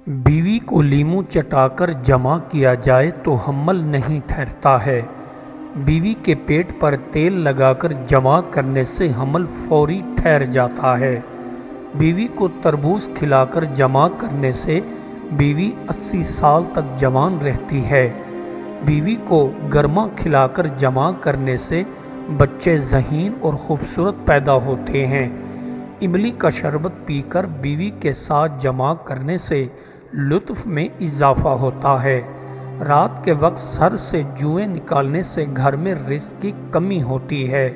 بیوی کو لیموں چٹا کر جمع کیا جائے تو حمل نہیں ٹھہرتا ہے۔ بیوی کے پیٹ پر تیل لگا کر جمع کرنے سے حمل فوری ٹھہر جاتا ہے۔ بیوی کو تربوز کھلا کر جمع کرنے سے بیوی 80 سال تک جوان رہتی ہے۔ بیوی کو گرما کھلا کر جمع کرنے سے بچے ذہین اور خوبصورت پیدا ہوتے ہیں۔ املی کا شربت پی کر بیوی کے ساتھ جمع کرنے سے لطف میں اضافہ ہوتا ہے۔ رات کے وقت سر سے جوئیں نکالنے سے گھر میں رزق کی کمی ہوتی ہے۔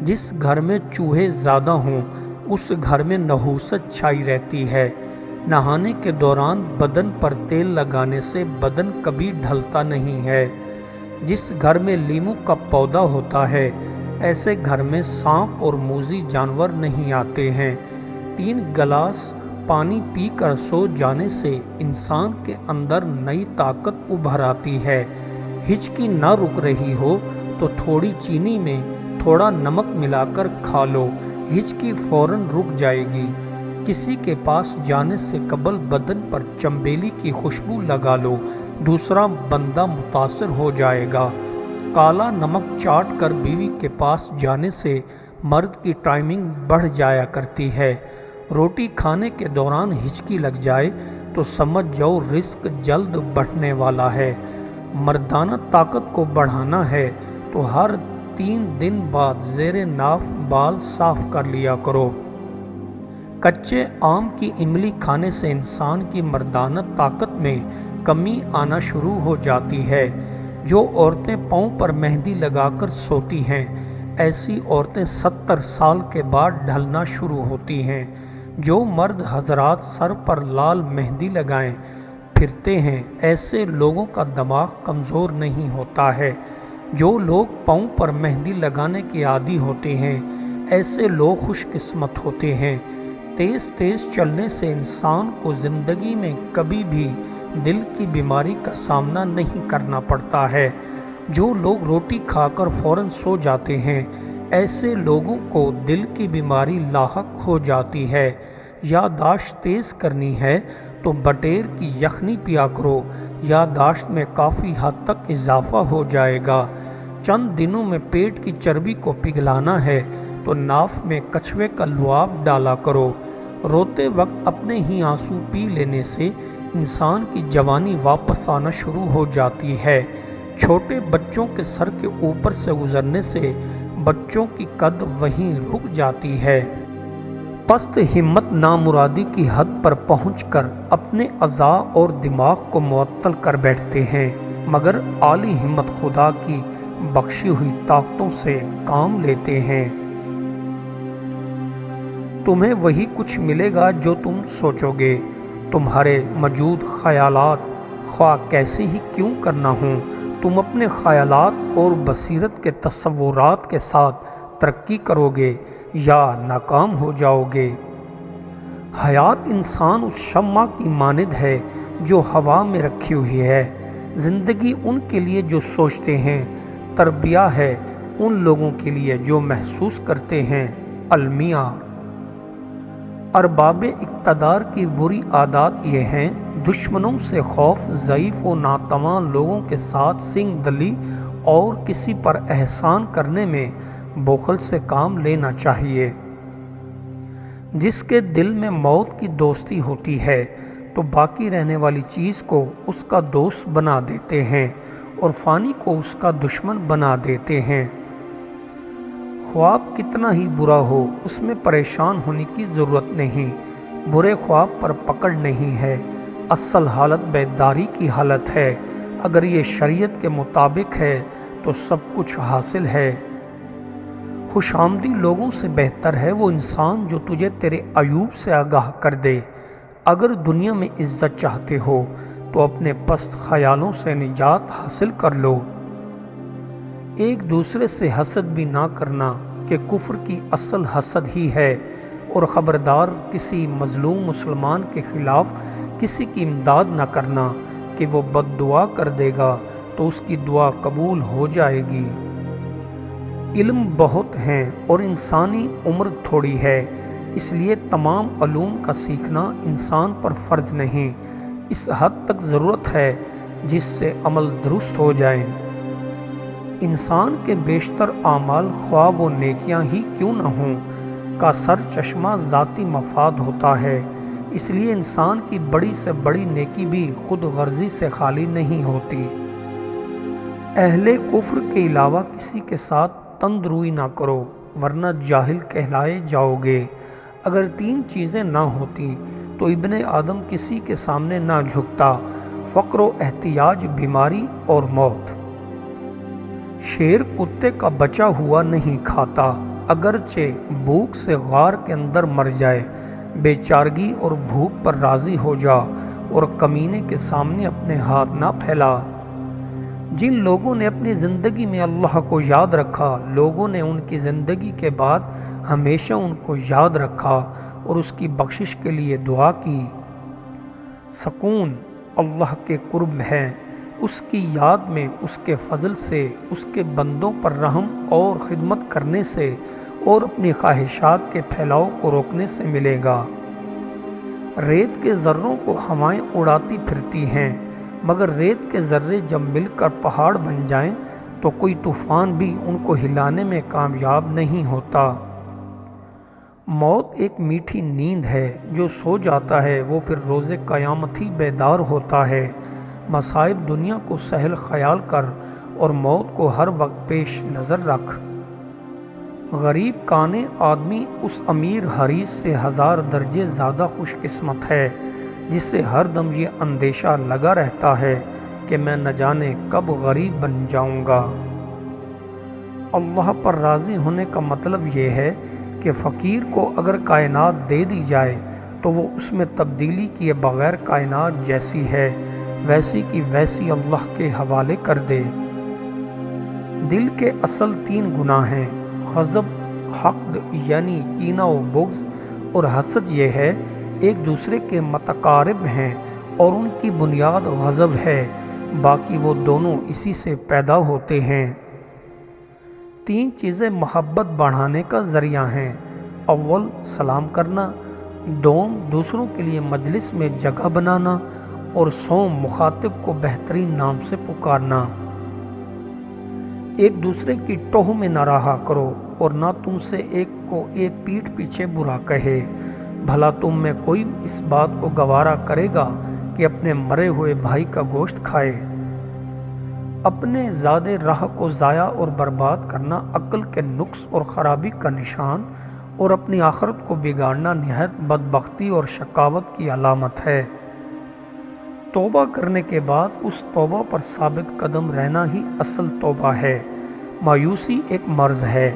جس گھر میں چوہے زیادہ ہوں اس گھر میں نحوست چھائی رہتی ہے۔ نہانے کے دوران بدن پر تیل لگانے سے بدن کبھی ڈھلتا نہیں ہے۔ جس گھر میں لیموں کا پودا ہوتا ہے ایسے گھر میں سانپ اور موذی جانور نہیں آتے ہیں۔ 3 گلاس پانی پی کر سو جانے سے انسان کے اندر نئی طاقت ابھر آتی ہے۔ ہچکی نہ رک رہی ہو تو تھوڑی چینی میں تھوڑا نمک ملا کر کھا لو، ہچکی فوراً رک جائے گی۔ کسی کے پاس جانے سے قبل بدن پر چنبیلی کی خوشبو لگا لو، دوسرا بندہ متاثر ہو جائے گا۔ کالا نمک چاٹ کر بیوی کے پاس جانے سے مرد کی ٹائمنگ بڑھ جایا کرتی ہے۔ روٹی کھانے کے دوران ہچکی لگ جائے تو سمجھ جاؤ رزق جلد بڑھنے والا ہے۔ مردانہ طاقت کو بڑھانا ہے تو ہر 3 دن بعد زیر ناف بال صاف کر لیا کرو۔ کچے آم کی املی کھانے سے انسان کی مردانہ طاقت میں کمی آنا شروع ہو جاتی ہے۔ جو عورتیں پاؤں پر مہندی لگا کر سوتی ہیں ایسی عورتیں 70 سال کے بعد ڈھلنا شروع ہوتی ہیں۔ جو مرد حضرات سر پر لال مہندی لگائیں پھرتے ہیں ایسے لوگوں کا دماغ کمزور نہیں ہوتا ہے۔ جو لوگ پاؤں پر مہندی لگانے کے عادی ہوتے ہیں ایسے لوگ خوش قسمت ہوتے ہیں۔ تیز تیز چلنے سے انسان کو زندگی میں کبھی بھی دل کی بیماری کا سامنا نہیں کرنا پڑتا ہے۔ جو لوگ روٹی کھا کر فوراً سو جاتے ہیں ایسے لوگوں کو دل کی بیماری لاحق ہو جاتی ہے۔ یادداشت تیز کرنی ہے تو بٹیر کی یخنی پیا کرو، یادداشت میں کافی حد تک اضافہ ہو جائے گا۔ چند دنوں میں پیٹ کی چربی کو پگھلانا ہے تو ناف میں کچھوے کا لعاب ڈالا کرو۔ روتے وقت اپنے ہی آنسو پی لینے سے انسان کی جوانی واپس آنا شروع ہو جاتی ہے۔ چھوٹے بچوں کے سر کے اوپر سے گزرنے سے بچوں کی قد وہیں رک جاتی ہے۔ پست ہمت نامرادی کی حد پر پہنچ کر اپنے اعضاء اور دماغ کو معطل کر بیٹھتے ہیں، مگر عالی ہمت خدا کی بخشی ہوئی طاقتوں سے کام لیتے ہیں۔ تمہیں وہی کچھ ملے گا جو تم سوچو گے۔ تمہارے موجود خیالات خواہ کیسے ہی کیوں کرنا ہوں، تم اپنے خیالات اور بصیرت کے تصورات کے ساتھ ترقی کرو گے یا ناکام ہو جاؤ گے۔ حیات انسان اس شمع کی مانند ہے جو ہوا میں رکھی ہوئی ہے۔ زندگی ان کے لیے جو سوچتے ہیں، تربیہ ہے ان لوگوں کے لیے جو محسوس کرتے ہیں۔ المیہ۔ ارباب اقتدار کی بری عادات یہ ہیں: دشمنوں سے خوف، ضعیف و ناتواں لوگوں کے ساتھ سنگ دلی اور کسی پر احسان کرنے میں بخل سے کام لینا چاہیے۔ جس کے دل میں موت کی دوستی ہوتی ہے تو باقی رہنے والی چیز کو اس کا دوست بنا دیتے ہیں اور فانی کو اس کا دشمن بنا دیتے ہیں۔ خواب کتنا ہی برا ہو اس میں پریشان ہونے کی ضرورت نہیں، برے خواب پر پکڑ نہیں ہے، اصل حالت بیداری کی حالت ہے۔ اگر یہ شریعت کے مطابق ہے تو سب کچھ حاصل ہے۔ خوش آمدی لوگوں سے بہتر ہے وہ انسان جو تجھے تیرے عیوب سے آگاہ کر دے۔ اگر دنیا میں عزت چاہتے ہو تو اپنے پست خیالوں سے نجات حاصل کر لو۔ ایک دوسرے سے حسد بھی نہ کرنا کہ کفر کی اصل حسد ہی ہے، اور خبردار کسی مظلوم مسلمان کے خلاف کسی کی امداد نہ کرنا کہ وہ بد دعا کر دے گا تو اس کی دعا قبول ہو جائے گی۔ علم بہت ہیں اور انسانی عمر تھوڑی ہے، اس لیے تمام علوم کا سیکھنا انسان پر فرض نہیں۔ اس حد تک ضرورت ہے جس سے عمل درست ہو جائیں۔ انسان کے بیشتر اعمال خواہ وہ نیکیاں ہی کیوں نہ ہوں کا سر چشمہ ذاتی مفاد ہوتا ہے، اس لیے انسان کی بڑی سے بڑی نیکی بھی خود غرضی سے خالی نہیں ہوتی۔ اہل کفر کے علاوہ کسی کے ساتھ تند روئی نہ کرو ورنہ جاہل کہلائے جاؤ گے۔ اگر تین چیزیں نہ ہوتی تو ابن آدم کسی کے سامنے نہ جھکتا: فقر و احتیاج، بیماری اور موت۔ شیر کتے کا بچا ہوا نہیں کھاتا، اگرچہ بھوک سے غار کے اندر مر جائے۔ بے چارگی اور بھوک پر راضی ہو جا اور کمینے کے سامنے اپنے ہاتھ نہ پھیلا۔ جن لوگوں نے اپنی زندگی میں اللہ کو یاد رکھا، لوگوں نے ان کی زندگی کے بعد ہمیشہ ان کو یاد رکھا اور اس کی بخشش کے لیے دعا کی۔ سکون اللہ کے قرب ہے، اس کی یاد میں، اس کے فضل سے، اس کے بندوں پر رحم اور خدمت کرنے سے اور اپنی خواہشات کے پھیلاؤ کو روکنے سے ملے گا۔ ریت کے ذروں کو ہوائیں اڑاتی پھرتی ہیں، مگر ریت کے ذرے جب مل کر پہاڑ بن جائیں تو کوئی طوفان بھی ان کو ہلانے میں کامیاب نہیں ہوتا۔ موت ایک میٹھی نیند ہے، جو سو جاتا ہے وہ پھر روز قیامت ہی بیدار ہوتا ہے۔ مصائب دنیا کو سہل خیال کر اور موت کو ہر وقت پیش نظر رکھ۔ غریب کانے آدمی اس امیر حریص سے ہزار درجے زیادہ خوش قسمت ہے جسے ہر دم یہ اندیشہ لگا رہتا ہے کہ میں نہ جانے کب غریب بن جاؤں گا۔ اللہ پر راضی ہونے کا مطلب یہ ہے کہ فقیر کو اگر کائنات دے دی جائے تو وہ اس میں تبدیلی کیے بغیر کائنات جیسی ہے ویسی کی ویسی اللہ کے حوالے کر دے۔ دل کے اصل تین گناہ ہیں: غضب، حقد یعنی کینہ و بغض، اور حسد یہ ہے ایک دوسرے کے متقارب ہیں اور ان کی بنیاد غضب ہے، باقی وہ دونوں اسی سے پیدا ہوتے ہیں۔ تین چیزیں محبت بڑھانے کا ذریعہ ہیں: اول سلام کرنا، دوم دوسروں کے لیے مجلس میں جگہ بنانا، اور سوم مخاطب کو بہترین نام سے پکارنا۔ ایک دوسرے کی ٹوہ میں نہ رہا کرو اور نہ تم سے ایک کو ایک پیٹھ پیچھے برا کہے۔ بھلا تم میں کوئی اس بات کو گوارا کرے گا کہ اپنے مرے ہوئے بھائی کا گوشت کھائے؟ اپنے زیادہ راہ کو ضائع اور برباد کرنا عقل کے نقص اور خرابی کا نشان اور اپنی آخرت کو بگاڑنا نہایت بدبختی اور شقاوت کی علامت ہے۔ توبہ کرنے کے بعد اس توبہ پر ثابت قدم رہنا ہی اصل توبہ ہے۔ مایوسی ایک مرض ہے،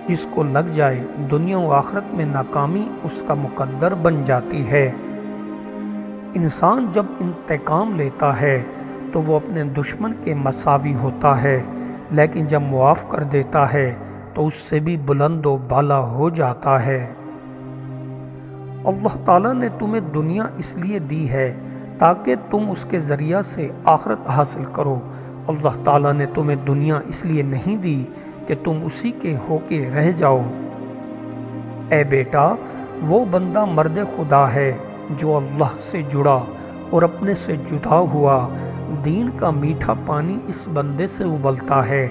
جس کو لگ جائے دنیا و آخرت میں ناکامی اس کا مقدر بن جاتی ہے۔ انسان جب انتقام لیتا ہے تو وہ اپنے دشمن کے مساوی ہوتا ہے، لیکن جب معاف کر دیتا ہے تو اس سے بھی بلند و بالا ہو جاتا ہے۔ اللہ تعالیٰ نے تمہیں دنیا اس لیے دی ہے تاکہ تم اس کے ذریعہ سے آخرت حاصل کرو۔ اللہ تعالیٰ نے تمہیں دنیا اس لیے نہیں دی کہ تم اسی کے ہو کے رہ جاؤ۔ اے بیٹا، وہ بندہ مرد خدا ہے جو اللہ سے جڑا اور اپنے سے جدا ہوا۔ دین کا میٹھا پانی اس بندے سے ابلتا ہے،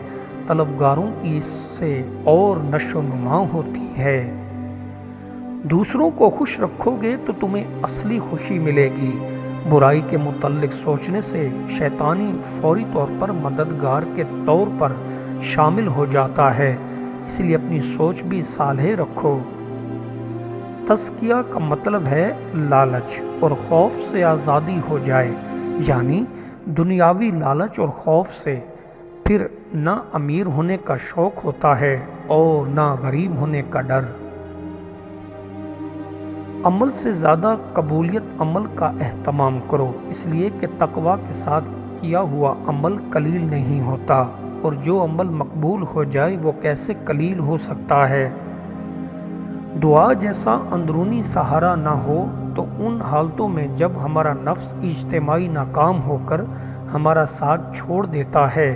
طلبگاروں کی اس سے اور نشو و نما ہوتی ہے۔ دوسروں کو خوش رکھو گے تو تمہیں اصلی خوشی ملے گی۔ برائی کے متعلق سوچنے سے شیطانی فوری طور پر مددگار کے طور پر شامل ہو جاتا ہے، اس لیے اپنی سوچ بھی صالح رکھو۔ تزکیہ کا مطلب ہے لالچ اور خوف سے آزادی ہو جائے، یعنی دنیاوی لالچ اور خوف سے۔ پھر نہ امیر ہونے کا شوق ہوتا ہے اور نہ غریب ہونے کا ڈر۔ عمل سے زیادہ قبولیت عمل کا اہتمام کرو، اس لیے کہ تقویٰ کے ساتھ کیا ہوا عمل قلیل نہیں ہوتا، اور جو عمل مقبول ہو جائے وہ کیسے قلیل ہو سکتا ہے۔ دعا جیسا اندرونی سہارا نہ ہو تو ان حالتوں میں جب ہمارا نفس اجتماعی ناکام ہو کر ہمارا ساتھ چھوڑ دیتا ہے،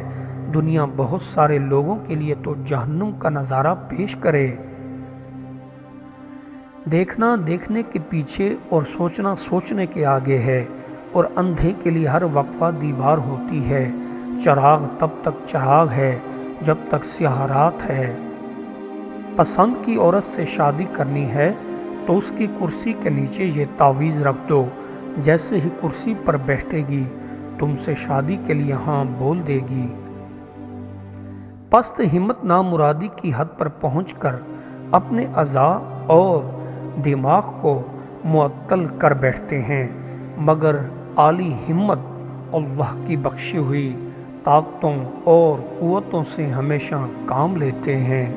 دنیا بہت سارے لوگوں کے لیے تو جہنم کا نظارہ پیش کرے۔ دیکھنا دیکھنے کے پیچھے اور سوچنا سوچنے کے آگے ہے۔ اور اندھے کے لیے ہر وقفہ دیوار ہوتی ہے۔ چراغ تب تک چراغ ہے جب تک سیاہ رات ہے۔ پسند کی عورت سے شادی کرنی ہے تو اس کی کرسی کے نیچے یہ تعویذ رکھ دو، جیسے ہی کرسی پر بیٹھے گی تم سے شادی کے لیے ہاں بول دے گی۔ پست ہمت نامرادی کی حد پر پہنچ کر اپنے اعضاء اور دماغ کو معطل کر بیٹھتے ہیں، مگر عالی ہمت اللہ کی بخشی ہوئی طاقتوں اور قوتوں سے ہمیشہ کام لیتے ہیں۔